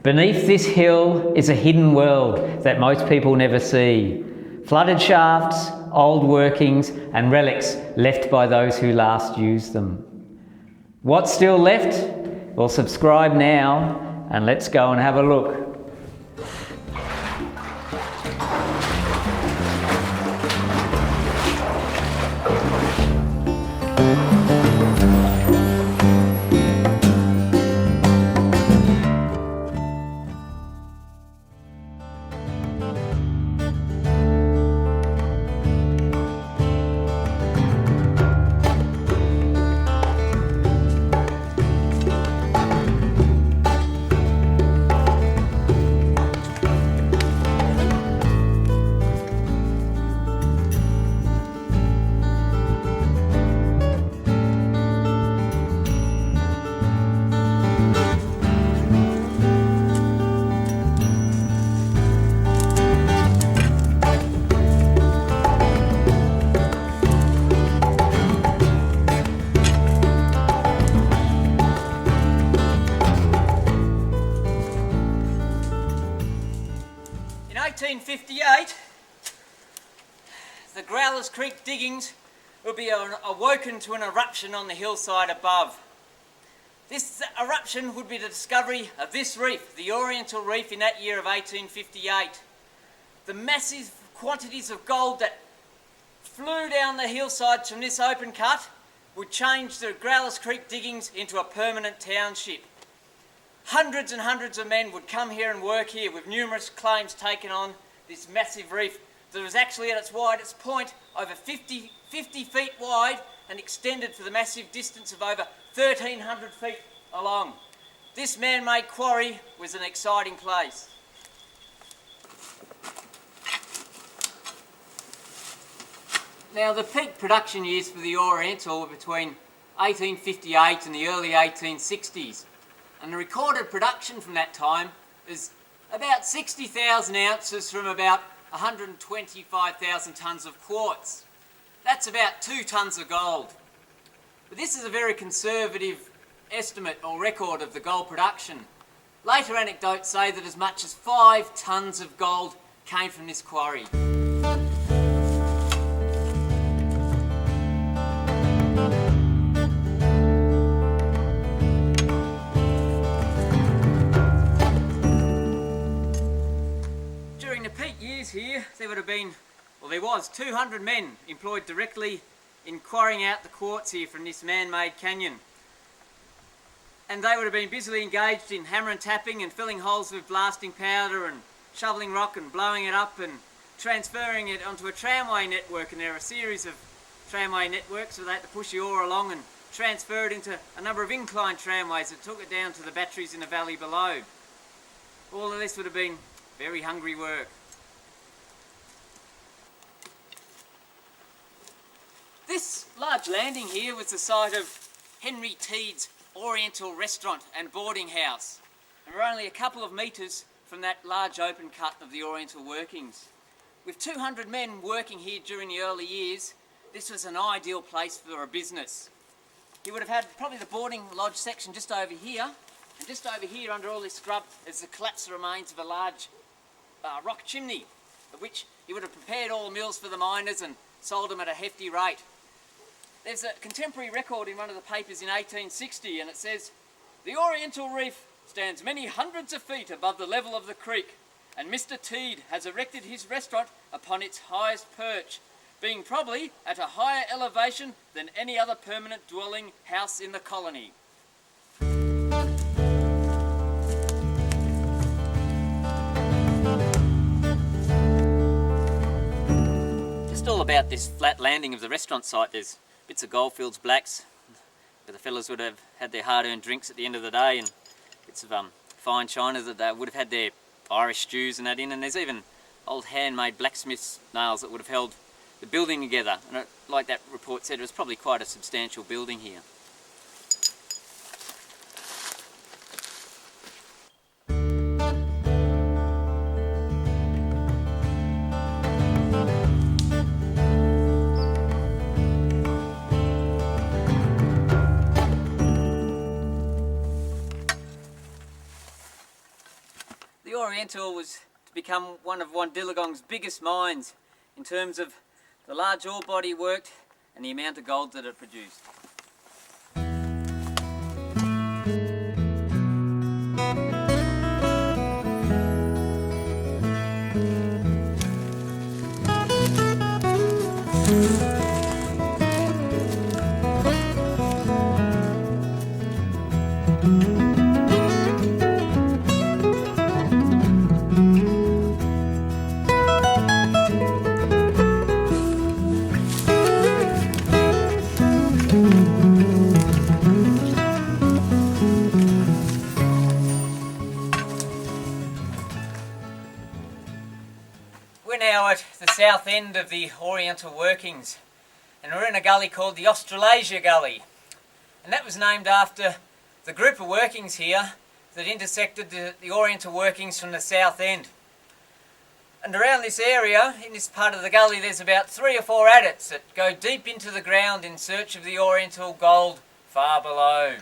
Beneath this hill is a hidden world that most people never see. Flooded shafts, old workings and relics left by those who last used them. What's still left? Well, subscribe now and let's go and have a look. In 1858, the Growlers Creek diggings would be awoken to an eruption on the hillside above. This eruption would be the discovery of this reef, the Oriental Reef, in that year of 1858. The massive quantities of gold that flew down the hillsides from this open cut would change the Growlers Creek diggings into a permanent township. Hundreds and hundreds of men would come here and work here, with numerous claims taken on this massive reef that was actually at its widest point over 50 feet wide and extended for the massive distance of over 1,300 feet along. This man-made quarry was an exciting place. Now, the peak production years for the Oriental were between 1858 and the early 1860s. And the recorded production from that time is about 60,000 ounces from about 125,000 tonnes of quartz. That's about 2 tonnes of gold. But this is a very conservative estimate or record of the gold production. Later anecdotes say that as much as 5 tonnes of gold came from this quarry. Here, there was 200 men employed directly in quarrying out the quartz here from this man-made canyon. And they would have been busily engaged in hammer and tapping and filling holes with blasting powder and shoveling rock and blowing it up and transferring it onto a tramway network. And there are a series of tramway networks, so they had to push the ore along and transfer it into a number of incline tramways that took it down to the batteries in the valley below. All of this would have been very hungry work. This large landing here was the site of Henry Teed's Oriental Restaurant and Boarding House, and we're only a couple of metres from that large open cut of the Oriental workings. With 200 men working here during the early years, this was an ideal place for a business. He would have had probably the boarding lodge section just over here, and just over here under all this scrub is the collapsed remains of a large rock chimney, of which he would have prepared all meals for the miners and sold them at a hefty rate. There's a contemporary record in one of the papers in 1860, and it says, "The Oriental Reef stands many hundreds of feet above the level of the creek, and Mr. Teed has erected his restaurant upon its highest perch, being probably at a higher elevation than any other permanent dwelling house in the colony." Just all about this flat landing of the restaurant site, there's bits of goldfields blacks where the fellas would have had their hard-earned drinks at the end of the day, and bits of fine china that they would have had their Irish stews and that in, and there's even old handmade blacksmith's nails that would have held the building together. And like that report said, it was probably quite a substantial building here. Oriental was to become one of Wandiligong's biggest mines in terms of the large ore body worked and the amount of gold that it produced. We're now at the south end of the Oriental workings, and we're in a gully called the Australasia Gully, and that was named after the group of workings here that intersected the Oriental workings from the south end. And around this area, in this part of the gully, there's about 3 or 4 adits that go deep into the ground in search of the Oriental gold far below.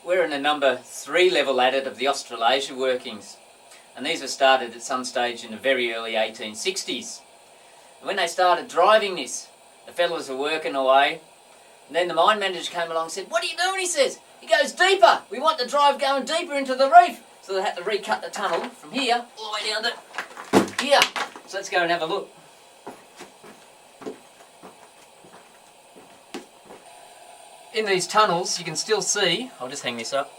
We're in the number 3 level adit of the Australasia workings, and these were started at some stage in the very early 1860s. And when they started driving this, the fellas were working away, and then the mine manager came along and said, "What are you doing?" he says. "He goes deeper. We want the drive going deeper into the reef." So they had to recut the tunnel from here all the way down to here. So let's go and have a look. In these tunnels, you can still see, I'll just hang this up,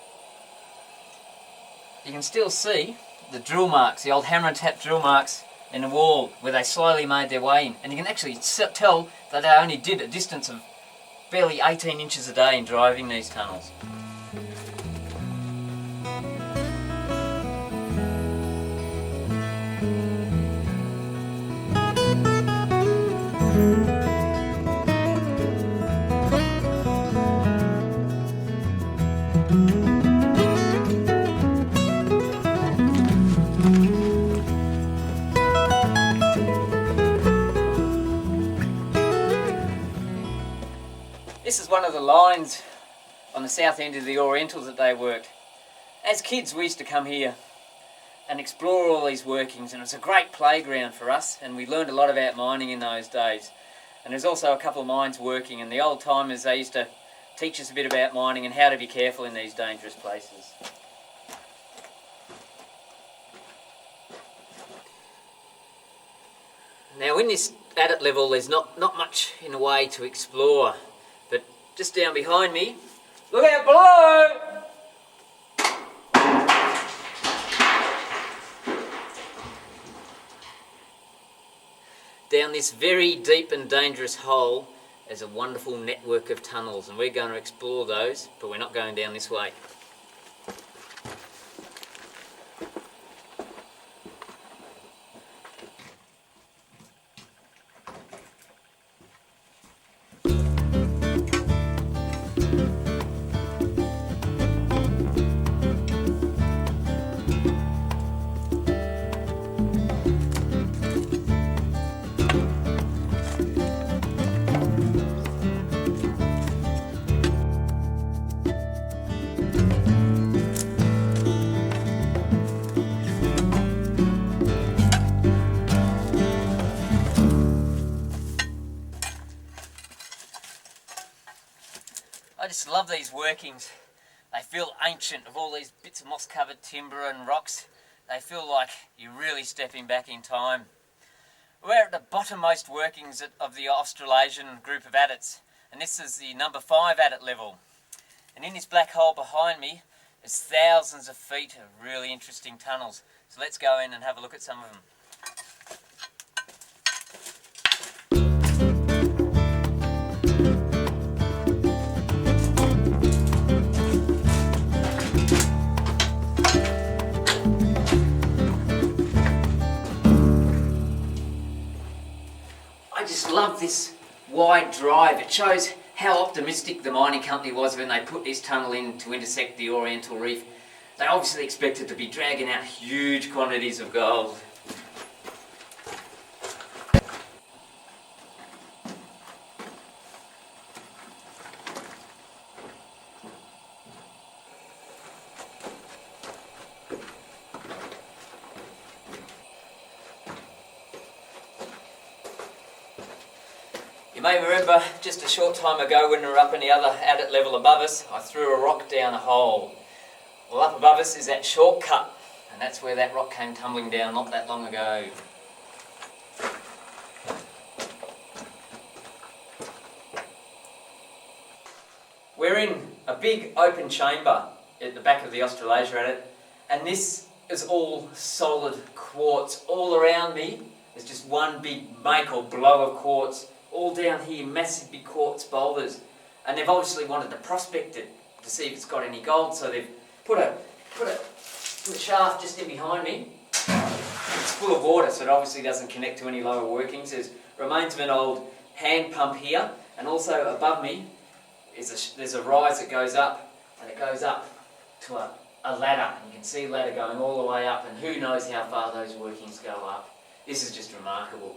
you can still see the drill marks, the old hammer and tap drill marks in the wall where they slowly made their way in. And you can actually tell that they only did a distance of barely 18 inches a day in driving these tunnels. This is one of the lines on the south end of the Orientals that they worked. As kids we used to come here and explore all these workings, and it was a great playground for us, and we learned a lot about mining in those days. And there's also a couple of mines working, and the old timers, they used to teach us a bit about mining and how to be careful in these dangerous places. Now in this adit level there's not much in the way to explore, but just down behind me, look out below! Down this very deep and dangerous hole is a wonderful network of tunnels, and we're going to explore those, but we're not going down this way. I just love these workings. They feel ancient, of all these bits of moss-covered timber and rocks. They feel like you're really stepping back in time. We're at the bottommost workings of the Australasian group of adits, and this is the number 5 adit level. And in this black hole behind me is thousands of feet of really interesting tunnels. So let's go in and have a look at some of them. I just love this wide drive. It shows how optimistic the mining company was when they put this tunnel in to intersect the Oriental Reef. They obviously expected to be dragging out huge quantities of gold. may remember just a short time ago when we were up in the other adit level above us, I threw a rock down a hole. Well, up above us is that shortcut, and that's where that rock came tumbling down not that long ago. We're in a big open chamber at the back of the Australasia adit, and this is all solid quartz. All around me is just one big make or blow of quartz. All down here, massive big quartz boulders. And they've obviously wanted to prospect it to see if it's got any gold, so they've put a shaft just in behind me. It's full of water, so it obviously doesn't connect to any lower workings. There's remains of an old hand pump here, and also above me there's a rise that goes up, and it goes up to a ladder. You can see the ladder going all the way up, and who knows how far those workings go up. This is just remarkable.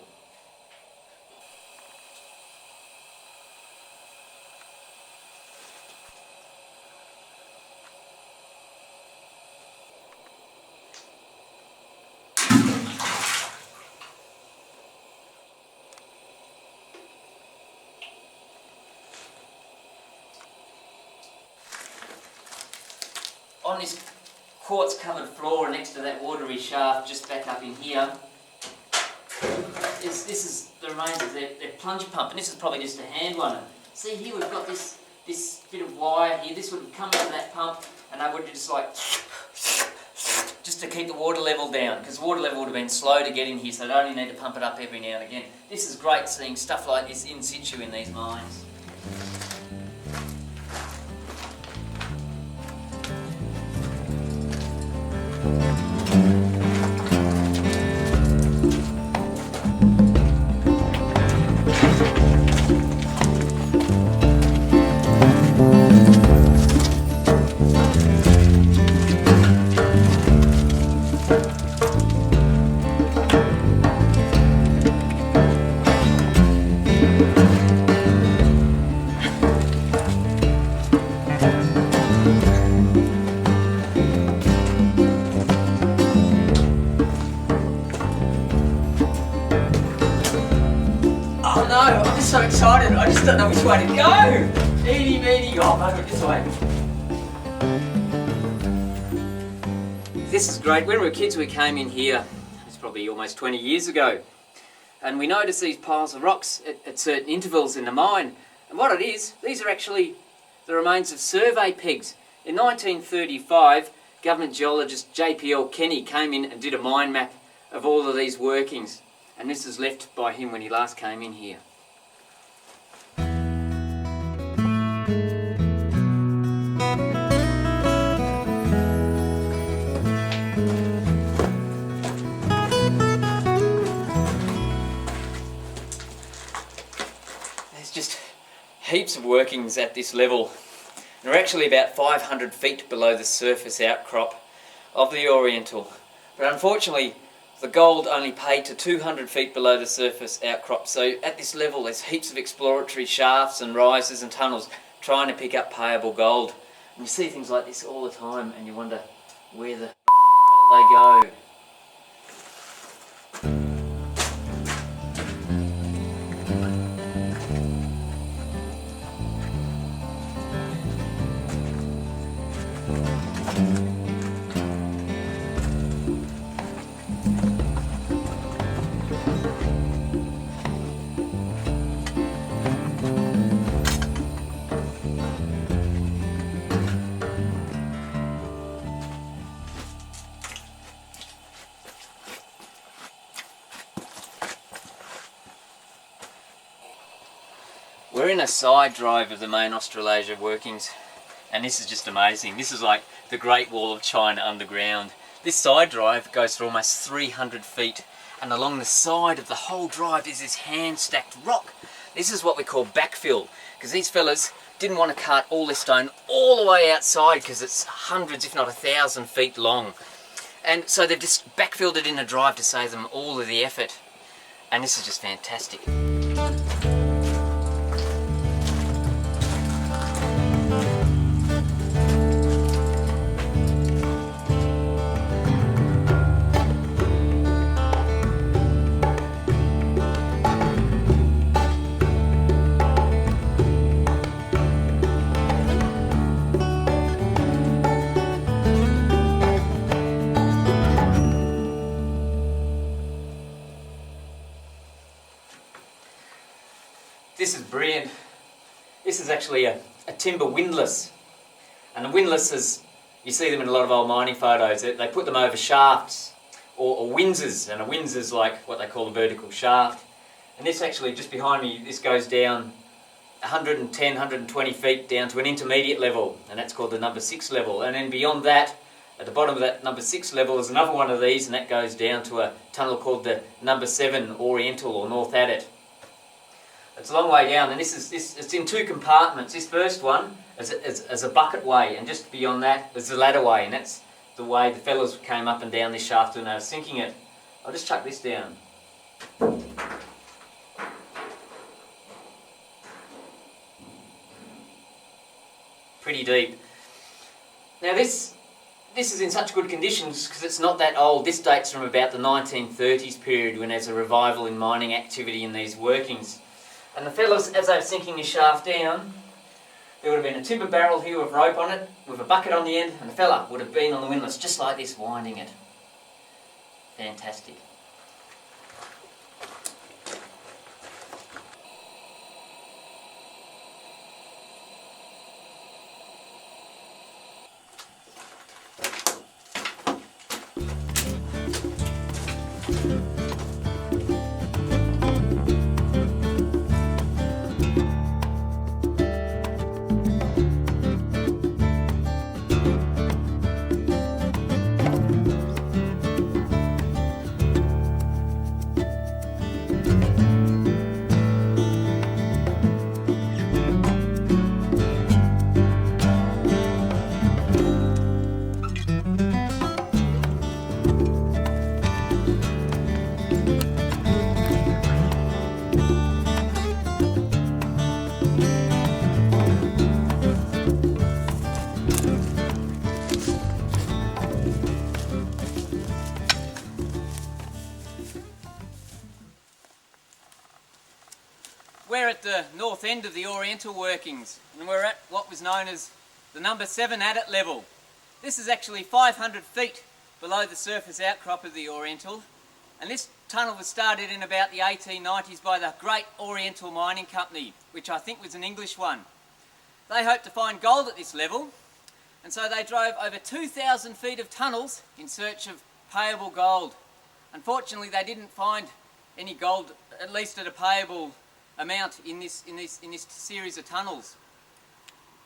On this quartz covered floor next to that watery shaft just back up in here, this is the remains of their plunge pump, and this is probably just a hand one. See here we've got this bit of wire here. This would come out of that pump, and they would just like just to keep the water level down, because the water level would have been slow to get in here, so they only need to pump it up every now and again. This is great seeing stuff like this in situ in these mines. I'm so excited, I just don't know which way to go! Eeny, meeny, oh, I'll go this way. This is great. When we were kids we came in here, it's probably almost 20 years ago, and we noticed these piles of rocks at certain intervals in the mine. And what it is, these are actually the remains of survey pegs. In 1935, government geologist JPL Kenny came in and did a mine map of all of these workings, and this is left by him when he last came in here. There's just heaps of workings at this level. They're actually about 500 feet below the surface outcrop of the Oriental. But unfortunately, the gold only paid to 200 feet below the surface outcrop. So at this level, there's heaps of exploratory shafts and rises and tunnels trying to pick up payable gold. And you see things like this all the time, and you wonder where the they go. We're in a side drive of the main Australasia workings, and this is just amazing. This is like the Great Wall of China underground. This side drive goes for almost 300 feet, and along the side of the whole drive is this hand-stacked rock. This is what we call backfill, because these fellas didn't want to cart all this stone all the way outside because it's hundreds, if not 1,000 feet long. And so they've just backfilled it in a drive to save them all of the effort. And this is just fantastic. this is actually a timber windlass. And the windlasses, you see them in a lot of old mining photos. They put them over shafts or windsers, and a windsor's like what they call a vertical shaft. And this actually, just behind me, this goes down 110, 120 feet down to an intermediate level, and that's called the number 6 level. And then beyond that, at the bottom of that number 6 level is another one of these, and that goes down to a tunnel called the number 7 Oriental or North Adit. It's a long way down, and it's in 2 compartments. This first one is a bucket way, and just beyond that is the ladder way, and that's the way the fellas came up and down this shaft when they were sinking it. I'll just chuck this down. Pretty deep. Now this is in such good conditions because it's not that old. This dates from about the 1930s period, when there's a revival in mining activity in these workings. And the fellas, as they were sinking this shaft down, there would have been a timber barrel here with rope on it, with a bucket on the end, and the fella would have been on the windlass just like this, winding it. Fantastic. We're at the north end of the Oriental workings, and we're at what was known as the number 7 adit level. This is actually 500 feet below the surface outcrop of the Oriental, and this tunnel was started in about the 1890s by the Great Oriental Mining Company, which I think was an English one. They hoped to find gold at this level, and so they drove over 2,000 feet of tunnels in search of payable gold. Unfortunately, they didn't find any gold, at least at a payable amount in this series of tunnels.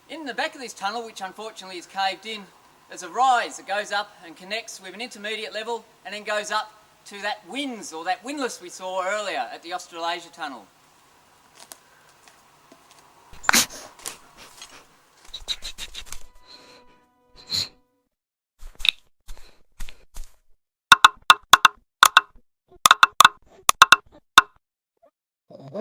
In the back of this tunnel, which unfortunately is caved in, there's a rise that goes up and connects with an intermediate level and then goes up to that winds or that windlass we saw earlier at the Australasia tunnel.